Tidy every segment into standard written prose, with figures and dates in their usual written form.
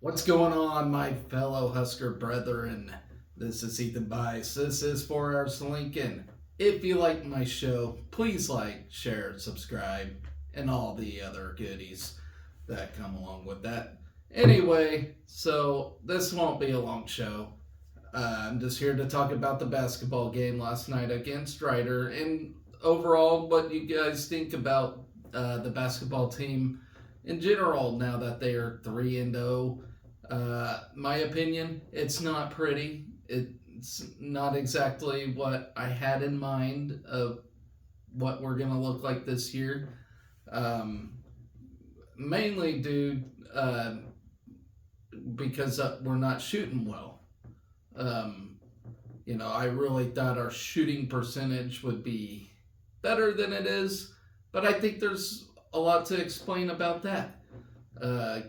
What's going on, my fellow Husker brethren? This is Ethan Bice. This is 4 Hours to Lincoln. If you like my show, please like, share, subscribe, and all the other goodies that come along with that. Anyway, so this won't be a long show. I'm just here to talk about the basketball game last night against Rider and overall what you guys think about the basketball team in general now that they are 3-0. My opinion, it's not pretty. It's not exactly what I had in mind of what we're going to look like this year. Mainly due because we're not shooting well. I really thought our shooting percentage would be better than it is, but I think there's a lot to explain about that.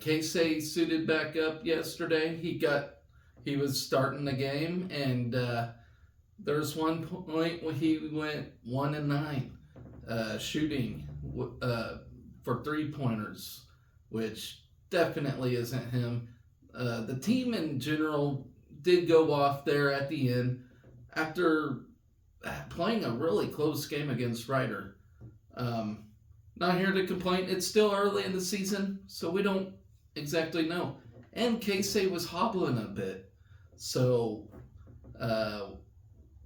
Casey suited back up yesterday. He was starting the game, and there's one point where he went 1-9 shooting for 3-pointers, which definitely isn't him. The team in general did go off there at the end after playing a really close game against Rider. Not here to complain. It's still early in the season, so we don't exactly know. And Casey was hobbling a bit, so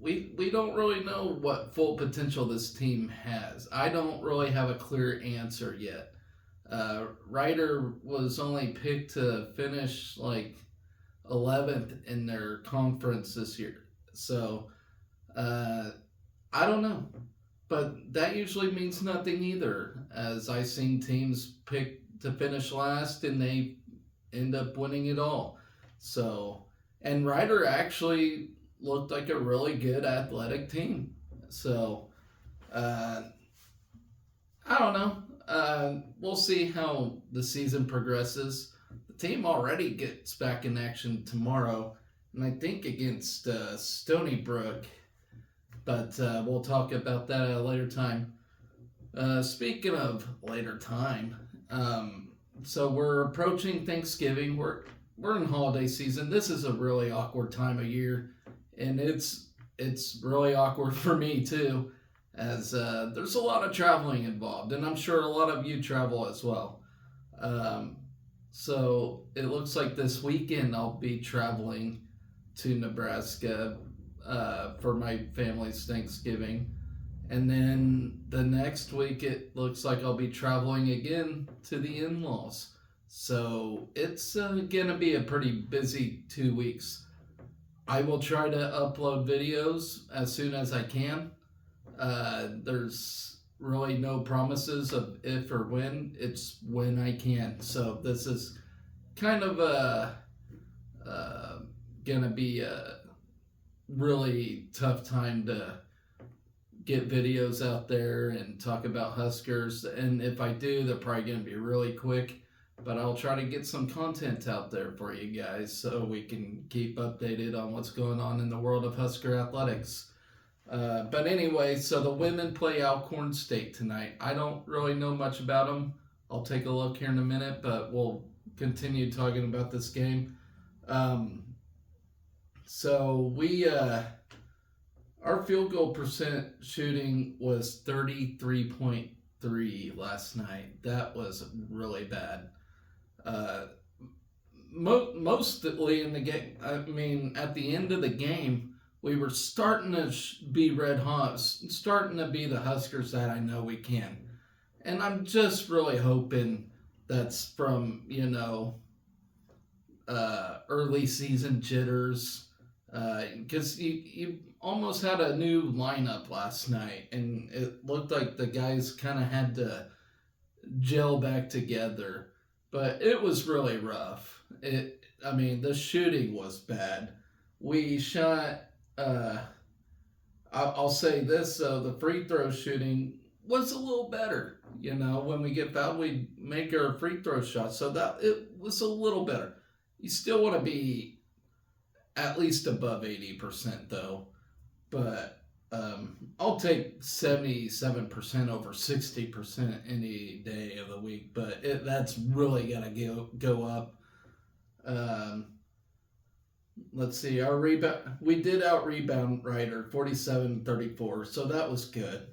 we don't really know what full potential this team has. I don't really have a clear answer yet. Rider was only picked to finish like 11th in their conference this year, so I don't know. But that usually means nothing either, as I've seen teams pick to finish last and they end up winning it all. So, and Ryder actually looked like a really good athletic team. So, I don't know. We'll see how the season progresses. The team already gets back in action tomorrow, and I think against Stony Brook. But we'll talk about that at a later time. Speaking of later time, so we're approaching Thanksgiving. We're in holiday season. This is a really awkward time of year, and it's really awkward for me too, as there's a lot of traveling involved, and I'm sure a lot of you travel as well. So it looks like this weekend I'll be traveling to Nebraska for my family's Thanksgiving. And then the next week, it looks like I'll be traveling again to the in-laws. So it's going to be a pretty busy 2 weeks. I will try to upload videos as soon as I can. There's really no promises of if or when. It's when I can. So this is kind of going to be a really tough time to get videos out there and talk about Huskers, and if I do, they're probably going to be really quick, but I'll try to get some content out there for you guys so we can keep updated on what's going on in the world of Husker athletics. But anyway, so the women play Alcorn State tonight. I don't really know much about them. I'll take a look here in a minute, but we'll continue talking about this game. So we, our field goal percent shooting was 33.3 last night. That was really bad. Mostly in the game, I mean, at the end of the game, we were starting to be red hot, starting to be the Huskers that I know we can. And I'm just really hoping that's from, early season jitters. Because you almost had a new lineup last night, and it looked like the guys kind of had to gel back together. But it was really rough. The shooting was bad. We shot, I'll say this, though, the free throw shooting was a little better. When we get fouled, we make our free throw shots. So that it was a little better. You still want to be at least above 80% though, but I'll take 77% over 60% any day of the week, but that's really got to go up. Um, let's see, our rebound, we did out rebound Ryder 47-34, so that was good.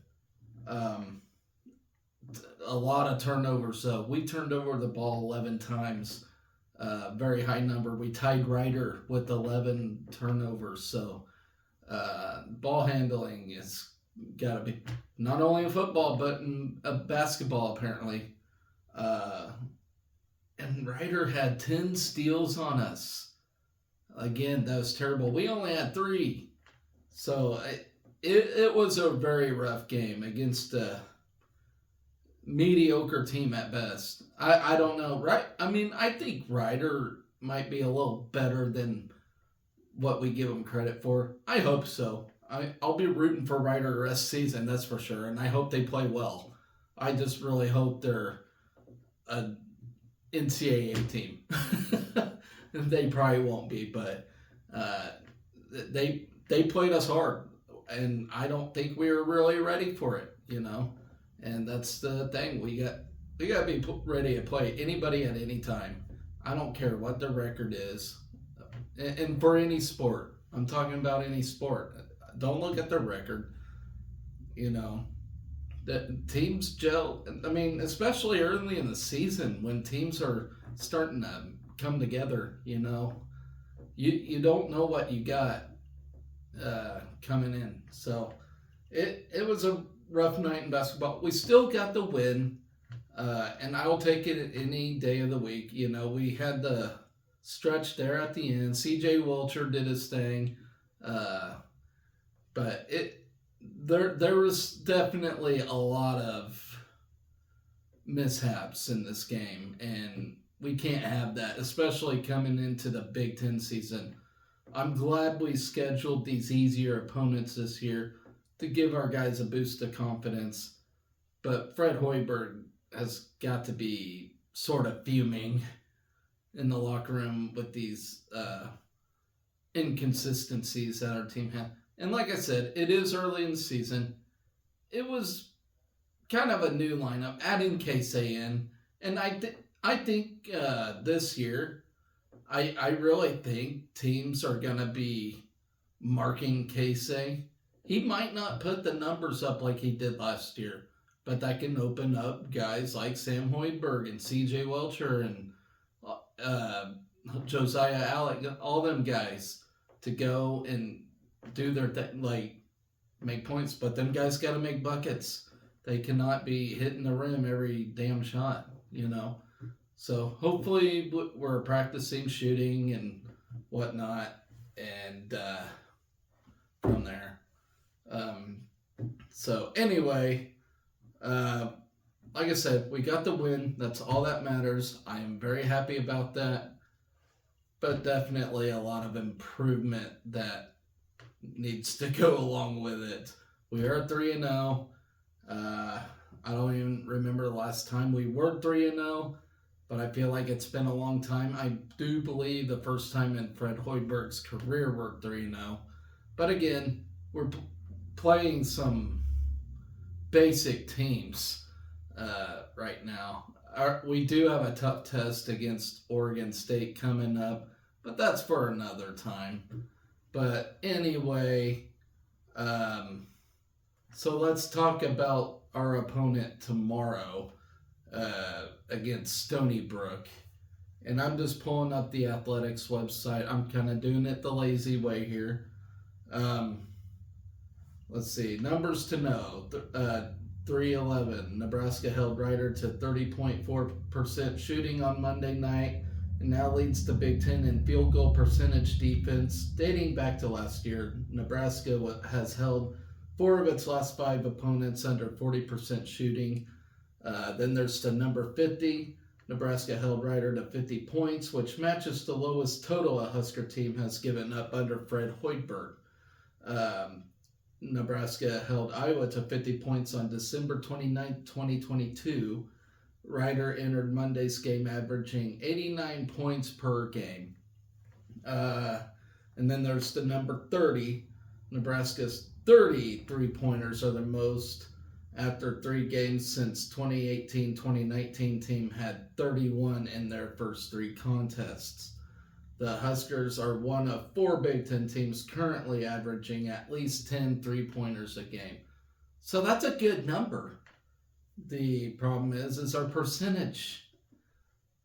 Um, a lot of turnovers, so we turned over the ball 11 times. Very high number. We tied Ryder with 11 turnovers, so ball handling is got to be not only in football but in basketball apparently. Uh, and Ryder had 10 steals on us. Again, that was terrible. We only had 3, so it was a very rough game against a mediocre team at best. I don't know, right? I mean, I think Ryder might be a little better than what we give them credit for. I hope so. I'll be rooting for Ryder the rest of the season, that's for sure, and I hope they play well. I just really hope they're a NCAA team. They probably won't be, but they played us hard, and I don't think we were really ready for it, you know. And that's the thing. We got to be ready to play anybody at any time. I don't care what their record is, and for any sport. I'm talking about any sport. Don't look at their record. You know, the teams gel. I mean, especially early in the season when teams are starting to come together. You know, you don't know what you got coming in. So it was a rough night in basketball. We still got the win, and I'll take it any day of the week. You know, we had the stretch there at the end. C.J. Wilcher did his thing, but there was definitely a lot of mishaps in this game, and we can't have that, especially coming into the Big Ten season. I'm glad we scheduled these easier opponents this year to give our guys a boost of confidence. But Fred Hoiberg has got to be sort of fuming in the locker room with these inconsistencies that our team had. And like I said, it is early in the season. It was kind of a new lineup, adding Casey in. And I think this year, I really think teams are going to be marking Casey. He might not put the numbers up like he did last year, but that can open up guys like Sam Hoiberg and C.J. Wilcher and Josiah Alec, all them guys to go and do their thing, like make points. But them guys got to make buckets. They cannot be hitting the rim every damn shot, you know. So hopefully we're practicing shooting and whatnot, and from there. So anyway, like I said, we got the win. That's all that matters. I am very happy about that, but definitely a lot of improvement that needs to go along with it. We are 3-0. I don't even remember the last time we were 3-0, but I feel like it's been a long time. I do believe the first time in Fred Hoiberg's career we're 3-0. But again, we're playing some basic teams right now. We do have a tough test against Oregon State coming up, but that's for another time. But anyway, so let's talk about our opponent tomorrow against Stony Brook. And I'm just pulling up the athletics website. I'm kind of doing it the lazy way here. Let's see. Numbers to know. 3-11. Nebraska held Ryder to 30.4% shooting on Monday night and now leads the Big Ten in field goal percentage defense. Dating back to last year, Nebraska has held 4 of its last 5 opponents under 40% shooting. Then there's the number 50. Nebraska held Ryder to 50 points, which matches the lowest total a Husker team has given up under Fred Hoiberg. Nebraska held Iowa to 50 points on December 29, 2022. Ryder entered Monday's game averaging 89 points per game. And then there's the number 30. Nebraska's 30 three-pointers are the most after 3 games since 2018-2019 team had 31 in their first 3 contests. The Huskers are one of 4 Big Ten teams currently averaging at least 10 3-pointers a game. So that's a good number. The problem is our percentage.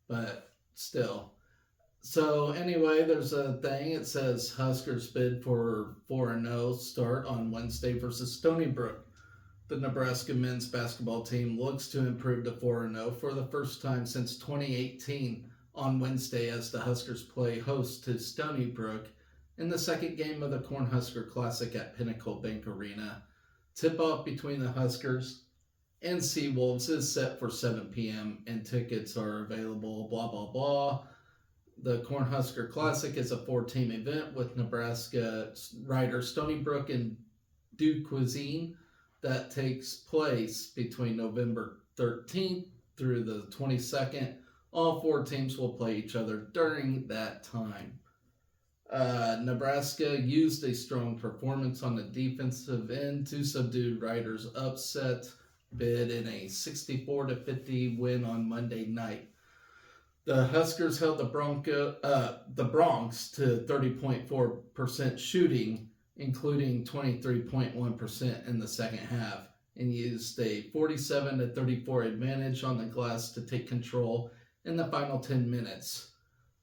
But still. So anyway, there's a thing. It says Huskers bid for 4-0 start on Wednesday versus Stony Brook. The Nebraska men's basketball team looks to improve to 4-0 for the first time since 2018 on Wednesday as the Huskers play host to Stony Brook in the second game of the Cornhusker Classic at Pinnacle Bank Arena. Tip-off between the Huskers and Seawolves is set for 7 p.m. and tickets are available, blah, blah, blah. The Cornhusker Classic is a 4-team event with Nebraska Rider, Stony Brook, and Duke Cuisine that takes place between November 13th through the 22nd. All 4 teams will play each other during that time. Nebraska used a strong performance on the defensive end to subdue Riders' upset bid in a 64-50 win on Monday night. The Huskers held the Bronx to 30.4% shooting, including 23.1% in the second half, and used a 47-34 advantage on the glass to take control in the final 10 minutes.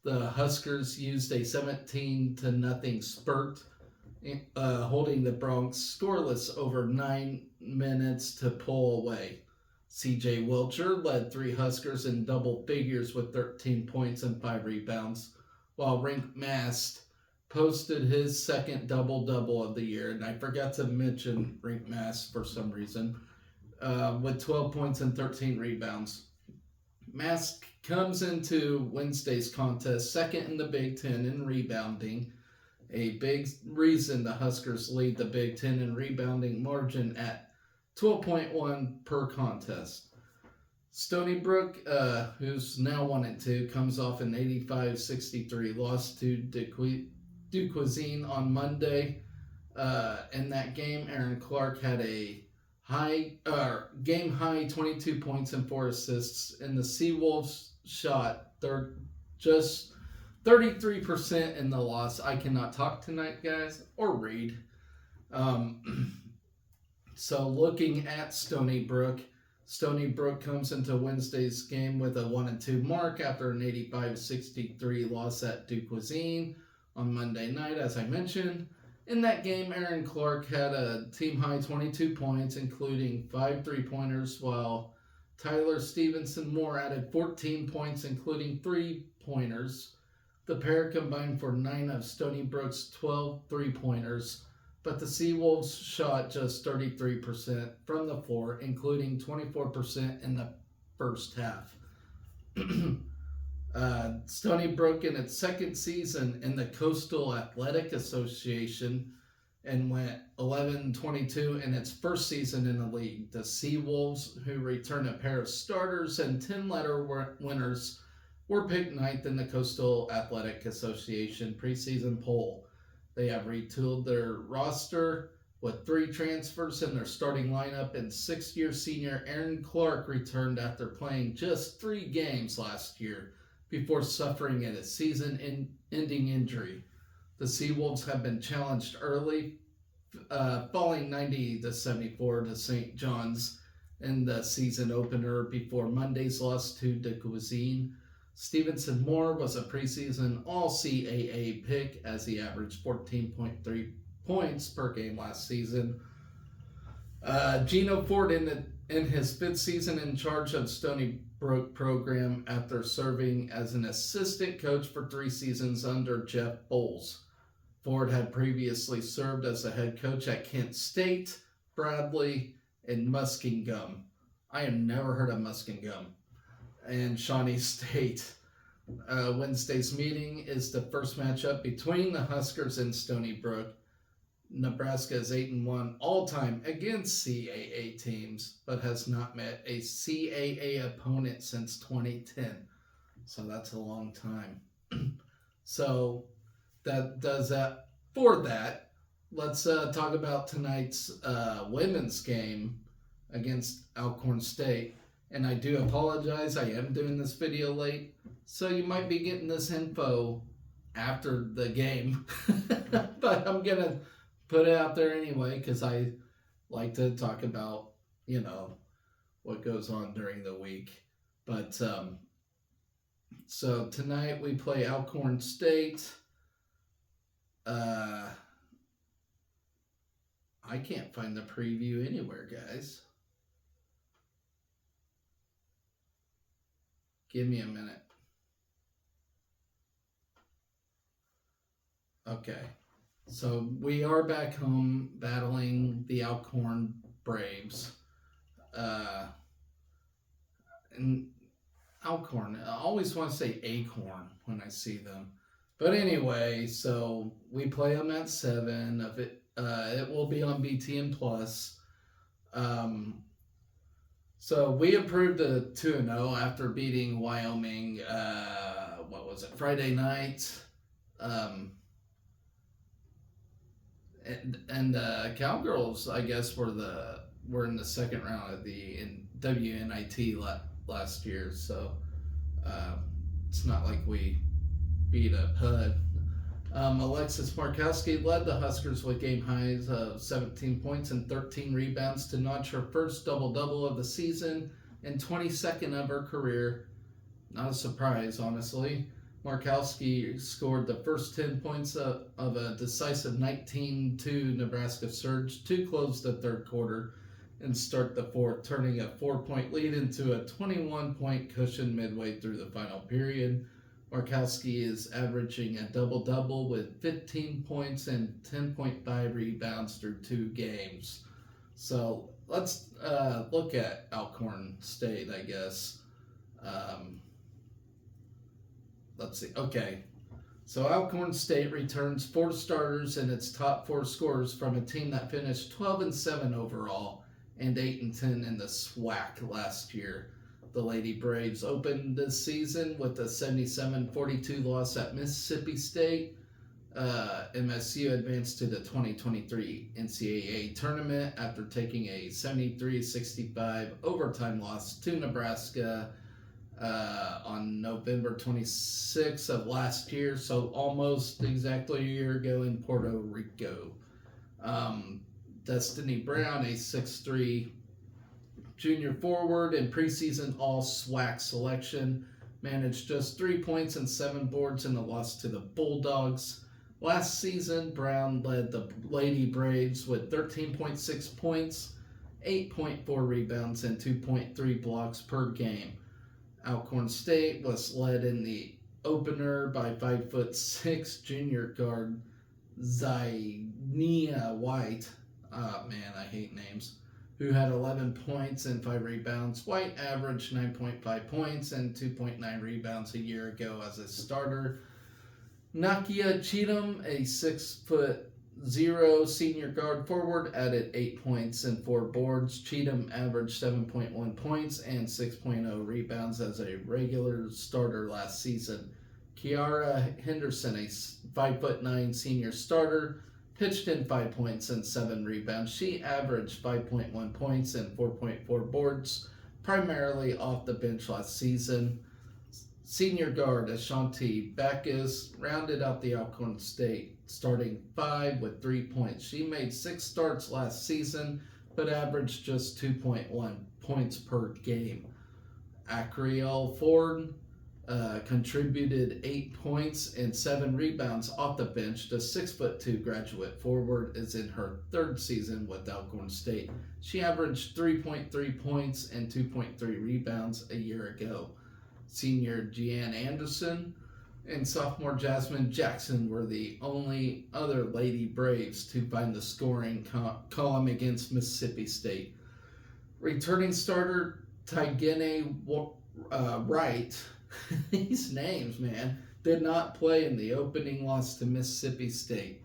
The Huskers used a 17-0 spurt, holding the Bronx scoreless over 9 minutes to pull away. C.J. Wilcher led 3 Huskers in double figures with 13 points and 5 rebounds, while Rink Mast posted his second double-double of the year, and I forgot to mention Rink Mast for some reason, with 12 points and 13 rebounds. Mast comes into Wednesday's contest second in the Big Ten in rebounding, a big reason the Huskers lead the Big Ten in rebounding margin at 12.1 per contest. Stony Brook, who's now 1-2, comes off an 85-63 loss to Duke Cuisine on Monday. In that game, Aaron Clark had a game high 22 points and 4 assists, and the Seawolves shot just 33% in the loss. I cannot talk tonight, guys, or read. So looking at Stony Brook comes into Wednesday's game with a 1-2 mark after an 85-63 loss at Duke Cuisine on Monday night, as I mentioned. In that game, Aaron Clark had a team-high 22 points, including 5 3-pointers, while Tyler Stevenson Moore added 14 points, including 3-pointers. The pair combined for 9 of Stony Brook's 12 3-pointers, but the Seawolves shot just 33% from the floor, including 24% in the first half. Stony Brook in its second season in the Coastal Athletic Association and went 11-22 in its first season in the league. The Seawolves, who return a pair of starters and 10-letter winners, were picked 9th in the Coastal Athletic Association preseason poll. They have retooled their roster with 3 transfers in their starting lineup, and 6th-year senior Aaron Clark returned after playing just 3 games last year before suffering a season-ending injury. The Seawolves have been challenged early, falling 90-74 to St. John's in the season opener before Monday's loss to Duke Cuisine. Stevenson Moore was a preseason All-CAA pick as he averaged 14.3 points per game last season. Gino Ford in his 5th season in charge of Stony Brook program after serving as an assistant coach for 3 seasons under Jeff Bowles. Ford had previously served as a head coach at Kent State, Bradley, and Muskingum. I have never heard of Muskingum. And Shawnee State. Wednesday's meeting is the first matchup between the Huskers and Stony Brook. Nebraska is 8-1 all-time against CAA teams, but has not met a CAA opponent since 2010. So that's a long time. So that does that. For that, let's talk about tonight's women's game against Alcorn State. And I do apologize, I am doing this video late, so you might be getting this info after the game, but I'm gonna put it out there anyway because I like to talk about what goes on during the week. But so tonight we play Alcorn State. Uh, I can't find the preview anywhere, guys. Give me a minute. Okay. So we are back home battling the Alcorn Braves. And Alcorn, I always want to say Acorn when I see them. But anyway, so we play them at 7. Of it, it will be on BTN Plus. So we improved to 2-0 after beating Wyoming. What was it? Friday night. And Cowgirls, I guess, were in the second round of the WNIT last year. So it's not like we beat a PUD. Alexis Markowski led the Huskers with game highs of 17 points and 13 rebounds to notch her first double-double of the season and 22nd of her career. Not a surprise, honestly. Markowski scored the first 10 points of a decisive 19-2 Nebraska surge to close the third quarter and start the fourth, turning a 4-point lead into a 21-point cushion midway through the final period. Markowski is averaging a double-double with 15 points and 10.5 rebounds through 2 games. So let's look at Alcorn State, I guess. Let's see. Okay. So Alcorn State returns 4 starters and its top 4 scorers from a team that finished 12-7 overall and 8-10 in the SWAC last year. The Lady Braves opened this season with a 77-42 loss at Mississippi State. MSU advanced to the 2023 NCAA tournament after taking a 73-65 overtime loss to Nebraska on November 26th of last year, so almost exactly a year ago in Puerto Rico. Destiny Brown, a 6'3" junior forward and preseason all-SWAC selection, managed just 3 points and 7 boards in the loss to the Bulldogs. Last season, Brown led the Lady Braves with 13.6 points, 8.4 rebounds, and 2.3 blocks per game. Alcorn State was led in the opener by 5'6" junior guard Zynia White. Man, I hate names. Who had 11 points and 5 rebounds. White averaged 9.5 points and 2.9 rebounds a year ago as a starter. Nakia Cheatham, a 6'0" senior guard forward, added 8 points and 4 boards. Cheatham averaged 7.1 points and 6.0 rebounds as a regular starter last season. Kiara Henderson, a 5'9" senior starter, pitched in 5 points and 7 rebounds. She averaged 5.1 points and 4.4 boards, primarily off the bench last season. Senior guard Ashanti Backus rounded out the Alcorn State starting 5 with 3 points. She made 6 starts last season, but averaged just 2.1 points per game. Acriel Ford contributed 8 points and 7 rebounds off the bench. The 6'2" graduate forward is in her 3rd season with Alcorn State. She averaged 3.3 points and 2.3 rebounds a year ago. Senior Jeanne Anderson and sophomore Jasmine Jackson were the only other Lady Braves to find the scoring column against Mississippi State. Returning starter Tigene Wright, these names, man, did not play in the opening loss to Mississippi State.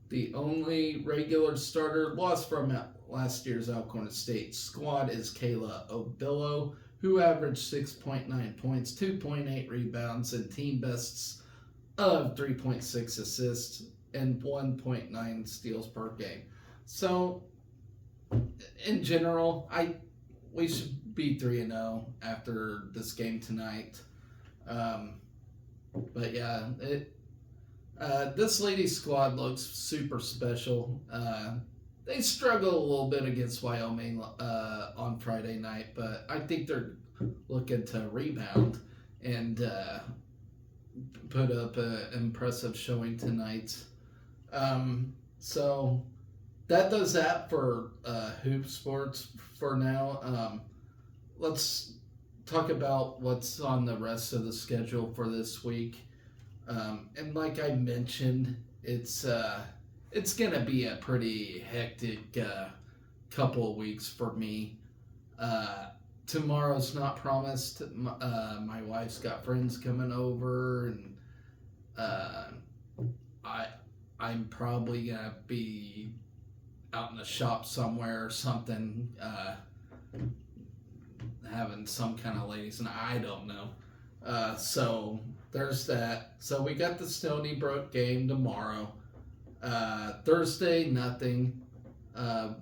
The only regular starter lost from last year's Alcorn State squad is Kayla Obillo, who averaged 6.9 points, 2.8 rebounds, and team bests of 3.6 assists and 1.9 steals per game. So, in general, we should be 3-0 after this game tonight. But yeah, This ladies squad looks super special. They struggled a little bit against Wyoming on Friday night, but I think they're looking to rebound and put up an impressive showing tonight. So that does that for hoop sports for now. Let's talk about what's on the rest of the schedule for this week. And like I mentioned, it's gonna be a pretty hectic couple of weeks for me. Tomorrow's not promised. My wife's got friends coming over, and I'm probably gonna be out in the shop somewhere or something, having some kind of ladies, and I don't know. So there's that. So we got the Stony Brook game tomorrow. Thursday, nothing.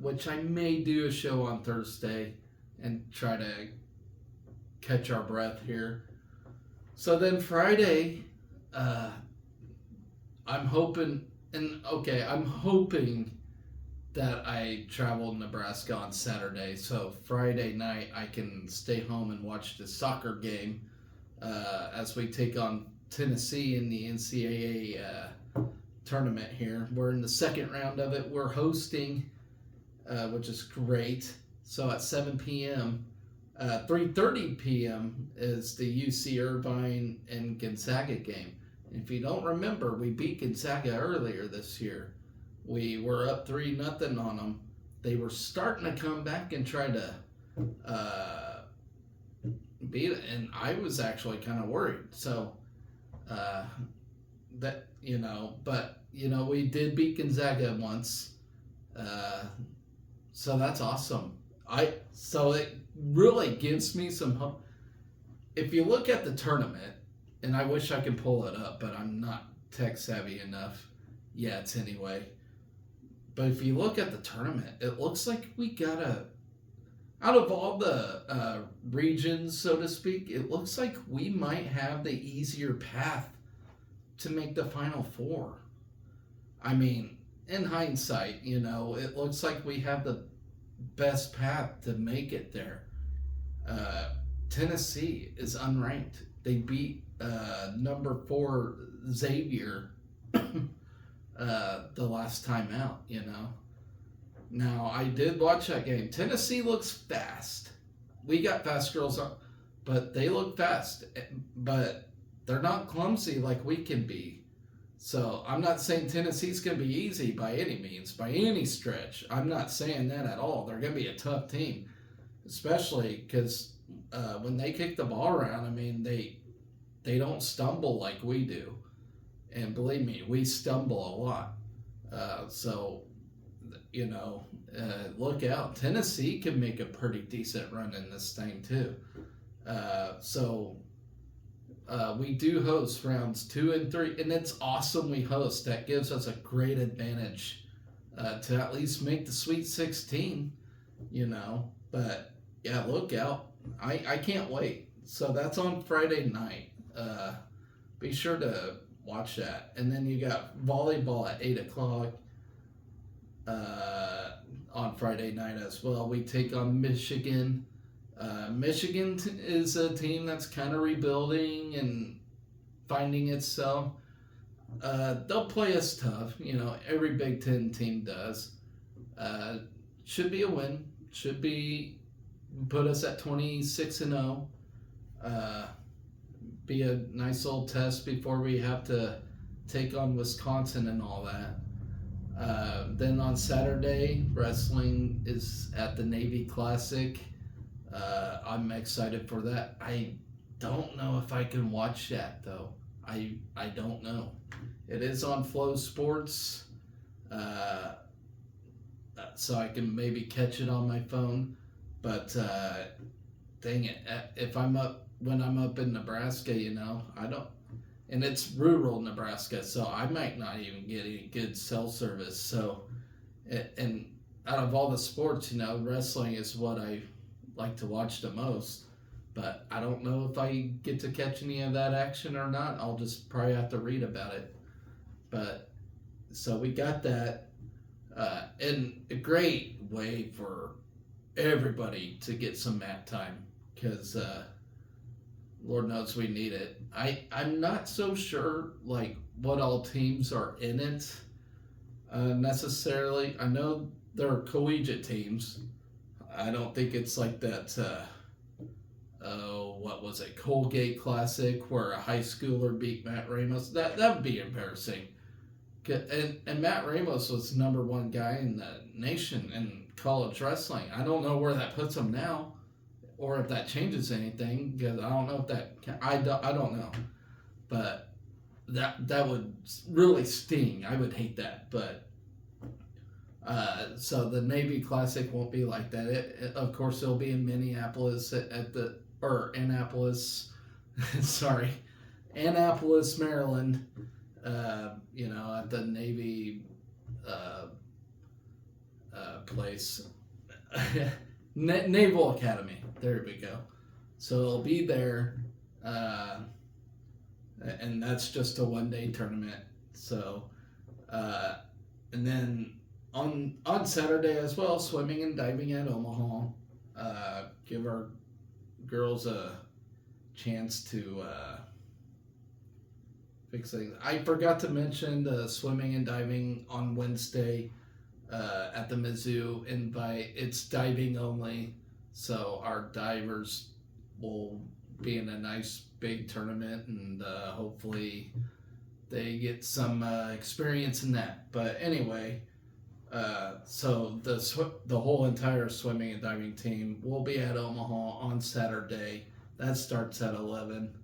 Which I may do a show on Thursday and try to catch our breath here. So then Friday, I'm hoping that I travel to Nebraska on Saturday. So Friday night I can stay home and watch the soccer game as we take on Tennessee in the NCAA tournament here. We're in the second round of it. We're hosting, which is great. So at 7 p.m., 3:30 p.m. is the UC Irvine and Gonzaga game. If you don't remember, we beat Gonzaga earlier this year. We were up 3-0 on them. They were starting to come back and try to beat it, and I was actually kind of worried. So we did beat Gonzaga once, so that's awesome. So it really gives me some hope. If you look at the tournament, and I wish I could pull it up, but I'm not tech savvy enough yet anyway. But if you look at the tournament, it looks like we got out of all the regions, so to speak, it looks like we might have the easier path to make the Final Four. I mean, in hindsight, it looks like we have the best path to make it there. Tennessee is unranked. They beat number 4 Xavier the last time out, Now, I did watch that game. Tennessee looks fast. We got fast girls, but they look fast. But they're not clumsy like we can be. So I'm not saying Tennessee's going to be easy by any means, by any stretch. I'm not saying that at all. They're going to be a tough team, especially because when they kick the ball around, I mean, they don't stumble like we do. And believe me, we stumble a lot. Look out. Tennessee can make a pretty decent run in this thing, too. We do host rounds 2 and 3, and it's awesome we host. That gives us a great advantage to at least make the Sweet 16, But, yeah, look out. I can't wait. So that's on Friday night. Be sure to watch that. And then you got volleyball at 8 o'clock on Friday night as well. We take on Michigan. Michigan is a team that's kind of rebuilding and finding itself. They'll play us tough. Every Big Ten team does. Should be a win. Should be put us at 26-0. Be a nice little test before we have to take on Wisconsin and all that. Then on Saturday, wrestling is at the Navy Classic. I'm excited for that. I don't know if I can watch that, though. I don't know. It is on Flow Sports, so I can maybe catch it on my phone. But dang it, when I'm up in Nebraska, I don't. And it's rural Nebraska, so I might not even get any good cell service. So, and out of all the sports, wrestling is what I like to watch the most. But I don't know if I get to catch any of that action or not. I'll just probably have to read about it. But so we got that, and a great way for everybody to get some mat time because Lord knows we need it. I'm not so sure like what all teams are in it necessarily. I know there are collegiate teams. I don't think it's like that. What was it? Colgate Classic where a high schooler beat Matt Ramos. That would be embarrassing. And Matt Ramos was the number one guy in the nation in college wrestling. I don't know where that puts him now, or if that changes anything. Because I don't know if that I don't know, but that would really sting. I would hate that. But so the Navy Classic won't be like that. Of course, it'll be in Minneapolis Annapolis. Sorry, Annapolis, Maryland. At the Navy place, Naval Academy. There we go. So it'll be there, and that's just a 1-day tournament. So, and then on Saturday as well, swimming and diving at Omaha. Give our girls a chance to fix things. I forgot to mention the swimming and diving on Wednesday at the Mizzou invite. It's diving only, so our divers will be in a nice big tournament, and hopefully they get some experience in that. But anyway, so the whole entire swimming and diving team will be at Omaha on Saturday. That starts at 11.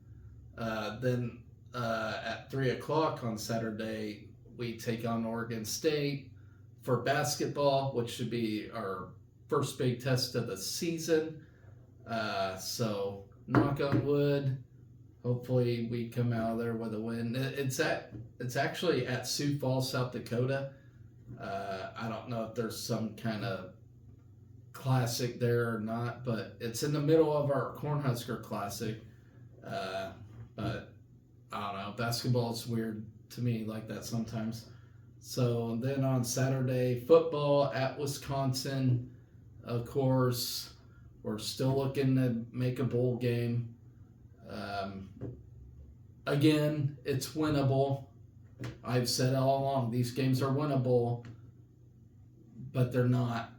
Then at 3 o'clock on Saturday, we take on Oregon State for basketball, which should be our first big test of the season. So knock on wood. Hopefully we come out of there with a win. It's actually at Sioux Falls, South Dakota. I don't know if there's some kind of classic there or not, but it's in the middle of our Cornhusker Classic. But I don't know. Basketball is weird to me like that sometimes. So then on Saturday, football at Wisconsin. Of course, we're still looking to make a bowl game. Again, it's winnable. I've said all along, these games are winnable, but they're not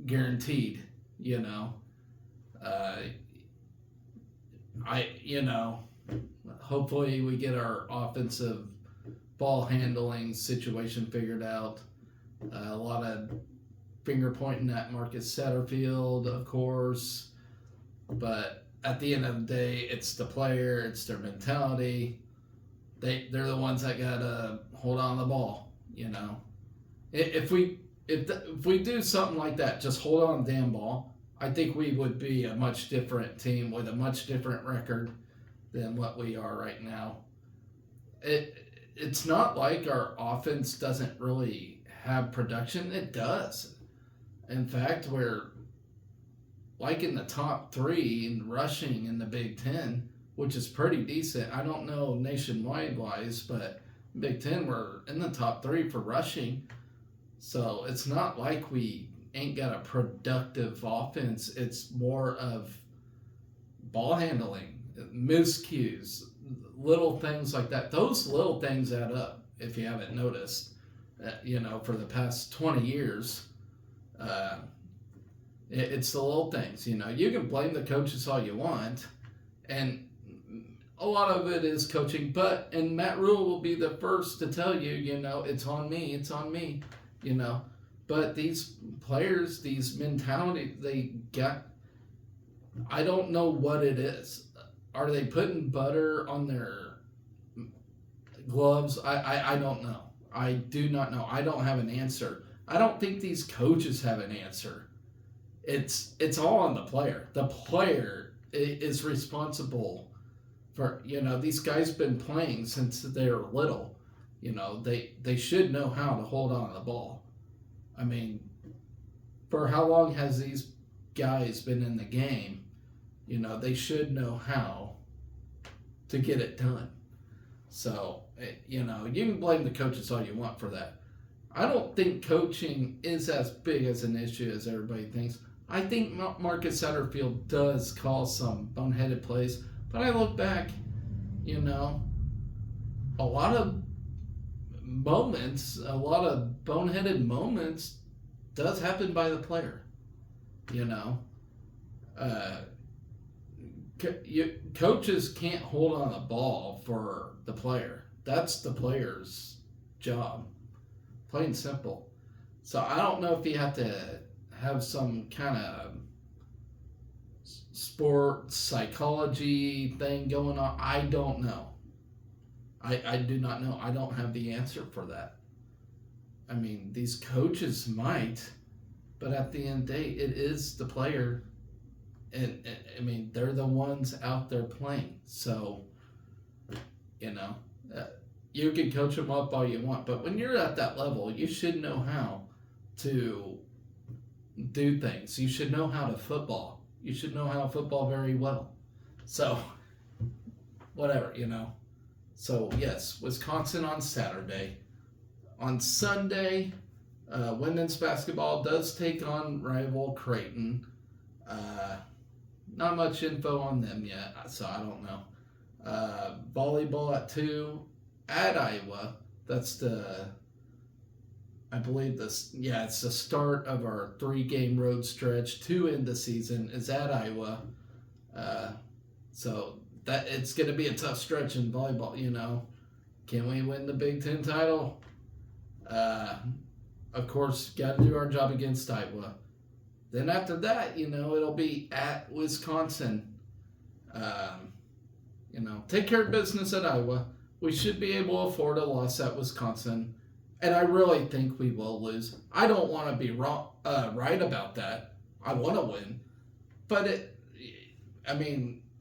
guaranteed, hopefully we get our offensive ball handling situation figured out. A lot of finger pointing at Marcus Satterfield, of course, but at the end of the day, it's the player, it's their mentality. They're the ones that gotta hold on to the ball, If we do something like that, just hold on to the damn ball, I think we would be a much different team with a much different record than what we are right now. It's not like our offense doesn't really have production. It does. In fact, we're like in the top 3 in rushing in the Big Ten, which is pretty decent. I don't know nationwide wise, but Big Ten, we're in the top 3 for rushing. So it's not like we ain't got a productive offense. It's more of ball handling, miscues, little things like that. Those little things add up, if you haven't noticed. For the past 20 years, it's the little things. You can blame the coaches all you want, and a lot of it is coaching. And Matt Rule will be the first to tell you, it's on me. But these players, these mentality they got, I don't know what it is. Are they putting butter on their gloves? I don't know. I do not know. I don't have an answer. I don't think these coaches have an answer. It's all on the player. The player is responsible for, these guys been playing since they were little. They should know how to hold on to the ball. I mean, for how long has these guys been in the game? They should know how to get it done. So You know, you can blame the coaches all you want for that. I don't think coaching is as big as an issue as everybody thinks. I think Marcus Satterfield does call some boneheaded plays, but I look back, you know, a lot of a lot of boneheaded moments does happen by the player. You know, uh, coaches can't hold on the ball for the player. That's the player's job, plain and simple. So I don't know if you have to have some kind of sport psychology thing going on. I don't know. I do not know. I don't have the answer for that. I mean, these coaches might, but at the end of the day, it is the player. And I mean, they're the ones out there playing. So, you know, uh, you can coach them up all you want. But when you're at that level, you should know how to do things. You should know how to football. You should know how to football very well. So, whatever, you know. So, yes, Wisconsin on Saturday. On Sunday, women's basketball does take on rival Creighton. Not much info on them yet, so I don't know. Volleyball at 2 at Iowa. That's I believe it's the start of our 3-game road stretch to end the season is at Iowa. So that it's going to be a tough stretch in volleyball, you know. Can we win the Big Ten title? Of course, got to do our job against Iowa. Then after that, you know, it'll be at Wisconsin. You know, take care of business at Iowa. We should be able to afford a loss at Wisconsin. And I really think we will lose. I don't want to be right about that. I want to win. But,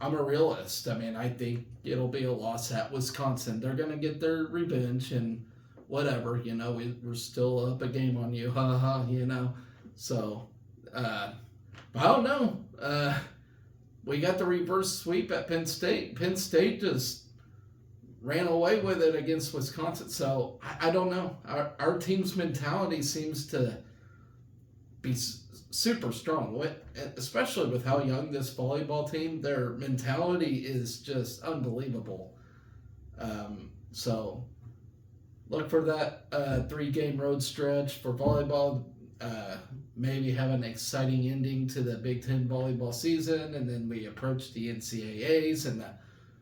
I'm a realist. I mean, I think it'll be a loss at Wisconsin. They're going to get their revenge and whatever. You know, we're still up a game on you. Ha ha, you know. So, I don't know. We got the reverse sweep at Penn State. Penn State just ran away with it against Wisconsin. So I don't know. Our team's mentality seems to be super strong, especially with how young this volleyball team. Their mentality is just unbelievable. So look for that 3-game road stretch for volleyball. Maybe have an exciting ending to the Big Ten volleyball season, and then we approach the NCAAs and the